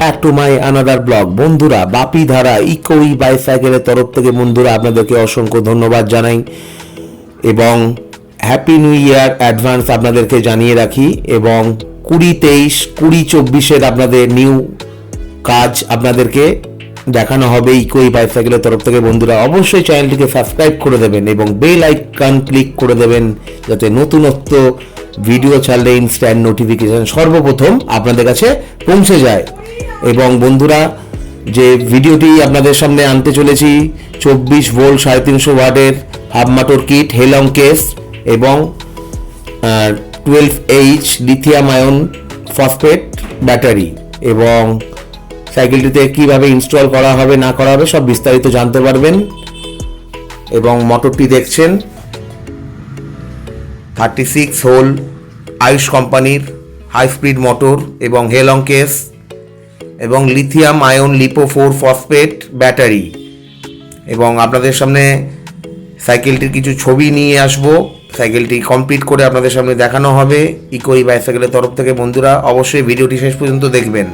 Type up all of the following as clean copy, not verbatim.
Back to my another blog. বন্ধুরা, বাপি ধারা eco ই বাইসাইকেলের তরফ থেকে বন্ধুরা আপনাদেরকে অসংখ্য ধন্যবাদ জানাই এবং হ্যাপি নিউ ইয়ার অ্যাডভান্স আপনাদেরকে জানিয়ে রাখি। এবং 2023 2024 আপনাদের নিউ কাজ আপনাদেরকে দেখানো হবে ইকো ই বাইসাইকেলের তরফ থেকে। বন্ধুরা, অবশ্যই চ্যানেলটিকে সাবস্ক্রাইব করে দেবেন এবং বেল আইকন ক্লিক করে দেবেন যাতে নতুনত্ব ভিডিও ছাড়লে ইনস্ট্যান্ট নোটিফিকেশন সর্বপ্রথম আপনাদের কাছে পৌঁছে যায়। এবং বন্ধুরা, যে ভিডিওটি আপনাদের সামনে আনতে চলেছি 24 ভোল্ট 350 ওয়াটের হাব মোটর কিট, হেলং কেস এবং 12H lithium ion phosphate battery এবং সাইকেলটিতে কিভাবে ইনস্টল করা হবে না করা হবে সব বিস্তারিত জানতে পারবেন। এবং মোটরটি দেখছেন 36 হোল আয়ুষ কোম্পানির হাই স্পিড মোটর এবং হেলং কেস এবং lithium ion lipo 4 phosphate battery. এবং আপনাদের সামনে সাইকেলটির কিছু ছবি নিয়ে আসব, সাইকেলটি কমপ্লিট করে আপনাদের সামনে দেখানো হবে ইকো ই বাইসাইকেলের তরফ থেকে। বন্ধুরা, অবশ্যই ভিডিওটি শেষ পর্যন্ত দেখবেন।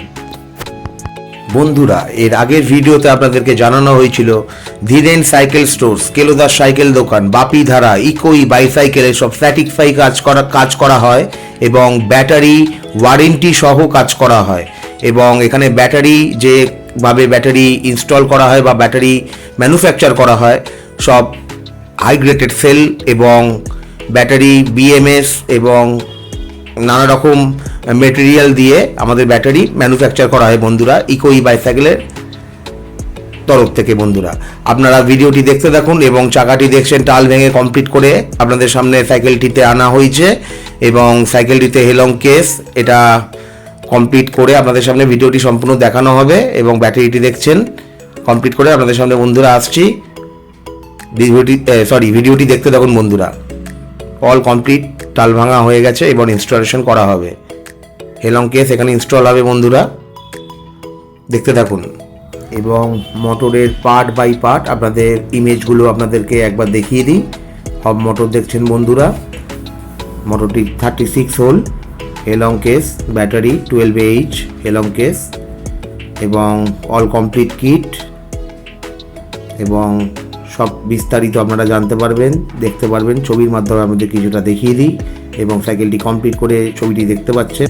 বন্ধুরা, এর আগের ভিডিওতে আপনাদেরকে জানানো হয়েছিল ধীরেন সাইকেল স্টোর, কেলোদার সাইকেল দোকান, বাপি ধারা ইকো ই বাইসাইকেলের সব স্যাটিসফাই কাজ করা হয় এবং ব্যাটারি ওয়ারেন্টি সহ কাজ করা হয়। এবং এখানে ব্যাটারি যেভাবে ব্যাটারি ইনস্টল করা হয় বা ব্যাটারি ম্যানুফ্যাকচার করা হয় সব হাই গ্রেডেড সেল এবং ব্যাটারি বিএমএস এবং নানা রকম মেটেরিয়াল দিয়ে আমাদের ব্যাটারি ম্যানুফ্যাকচার করা হয় বন্ধুরা ইকো ই বাইসাইকেলের তরফ থেকে। বন্ধুরা, আপনারা ভিডিওটি দেখতে থাকুন এবং চাকাটি দেখছেন টাল ভেঙে কমপ্লিট করে আপনাদের সামনে সাইকেলটিতে আনা হয়েছে এবং সাইকেলটিতে হেলং কেস এটা কমপ্লিট করে আপনাদের সামনে ভিডিওটি সম্পূর্ণ দেখানো হবে। এবং ব্যাটারিটি দেখছেন কমপ্লিট করে আপনাদের সামনে বন্ধুরা আসছি। ভিডিওটি দেখতে থাকুন বন্ধুরা। অল কমপ্লিট, টাল ভাঙা হয়ে গেছে এবং ইনস্টলেশন করা হবে। হেলং কেস এখানে ইনস্টল হবে বন্ধুরা, দেখতে থাকুন। এবং মোটরের পার্ট বাই পার্ট আপনাদের ইমেজগুলো আপনাদেরকে একবার দেখিয়ে দিই। হব মোটর দেখছেন বন্ধুরা, মোটরটি 36 হোল হেলং কেস ব্যাটারি 12H হেলং কেস এবং অল কমপ্লিট কিট এবং সব বিস্তারিত আপনারা জানতে পারবেন, দেখতে পারবেন। ছবির মাধ্যমে আমাদের কিছুটা দেখিয়ে দিই এবং সাইকেলটি কমপ্লিট করে ছবিটি দেখতে পাচ্ছেন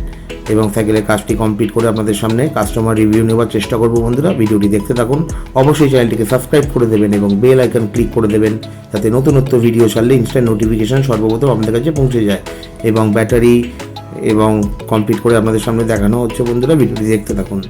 এবং সাইকেলের কাজটি কমপ্লিট করে আপনাদের সামনে কাস্টমার রিভিউ নেওয়ার চেষ্টা করব। বন্ধুরা, ভিডিওটি দেখতে থাকুন। অবশ্যই চ্যানেলটিকে সাবস্ক্রাইব করে দেবেন এবং বেল আইকন ক্লিক করে দেবেন যাতে নতুনত্ব ভিডিও ছাড়লে ইনস্ট্যান্ট নোটিফিকেশন সর্বপ্রথম আপনাদের কাছে পৌঁছে যায়। এবং ব্যাটারি এবং কমপ্লিট করে আপনাদের সামনে দেখানো হচ্ছে বন্ধুরা, ভিডিওটি দেখতে থাকুন।